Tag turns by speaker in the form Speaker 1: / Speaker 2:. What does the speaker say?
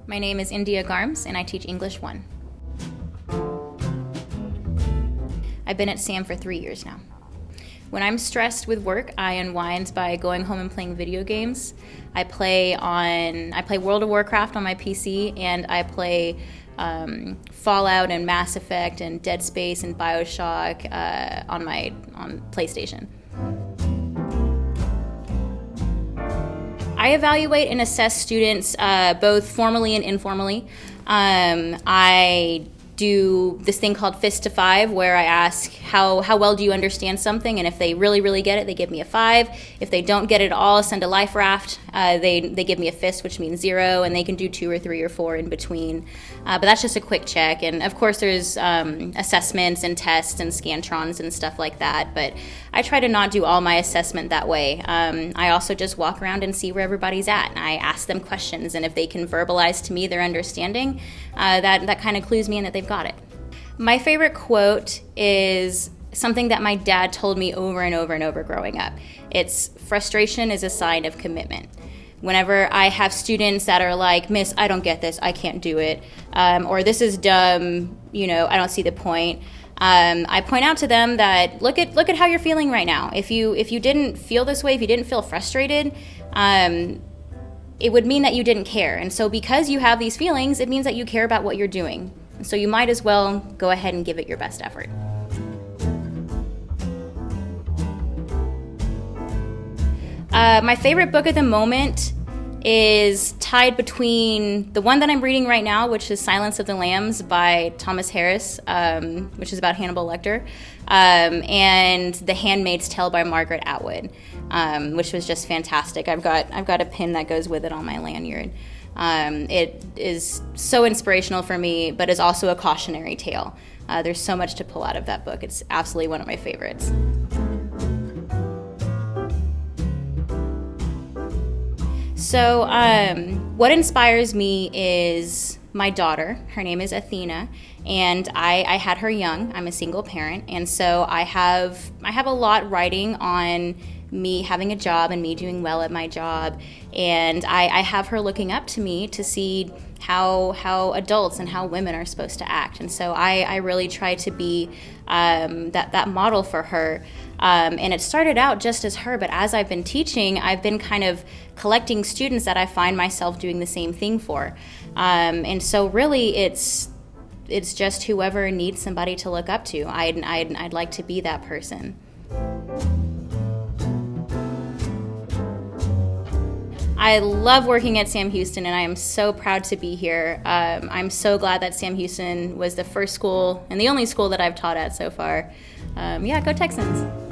Speaker 1: My name is India Garms, and I teach English 1. I've been at SAM for 3 years now. When I'm stressed with work, I unwind by going home and playing video games. I play World of Warcraft on my PC, and I play Fallout and Mass Effect and Dead Space and BioShock on PlayStation. I evaluate and assess students both formally and informally. I do this thing called Fist to 5, where I ask how well do you understand something, and if they really, really get it, they give me a 5. If they don't get it at all, send a life raft. They give me a fist, which means 0, and they can do 2 or 3 or 4 in between. But that's just a quick check, and of course there's assessments and tests and Scantrons and stuff like that, but I try to not do all my assessment that way. I also just walk around and see where everybody's at, and I ask them questions, and if they can verbalize to me their understanding, that kind of clues me in that they've got it. My favorite quote is something that my dad told me over and over and over growing up. It's frustration is a sign of commitment. Whenever I have students that are like, "Miss, I don't get this, I can't do it," or "This is dumb, I don't see the point," I point out to them that look at how you're feeling right now. If you didn't feel this way, if you didn't feel frustrated, it would mean that you didn't care. And so because you have these feelings, it means that you care about what you're doing. So you might as well go ahead and give it your best effort. My favorite book at the moment is tied between the one that I'm reading right now, which is Silence of the Lambs by Thomas Harris, which is about Hannibal Lecter, and The Handmaid's Tale by Margaret Atwood, which was just fantastic. I've got a pin that goes with it on my lanyard. It is so inspirational for me, but is also a cautionary tale. There's so much to pull out of that book. It's absolutely one of my favorites. So what inspires me is my daughter. Her name is Athena, and I had her young. I'm a single parent, and so I have a lot riding on me having a job and me doing well at my job, and I have her looking up to me to see how adults and how women are supposed to act. And so I really try to be that model for her. And it started out just as her, but as I've been teaching, I've been kind of collecting students that I find myself doing the same thing for. And so really it's just whoever needs somebody to look up to. I'd like to be that person. I love working at Sam Houston, and I am so proud to be here. I'm so glad that Sam Houston was the first school and the only school that I've taught at so far. Go Texans!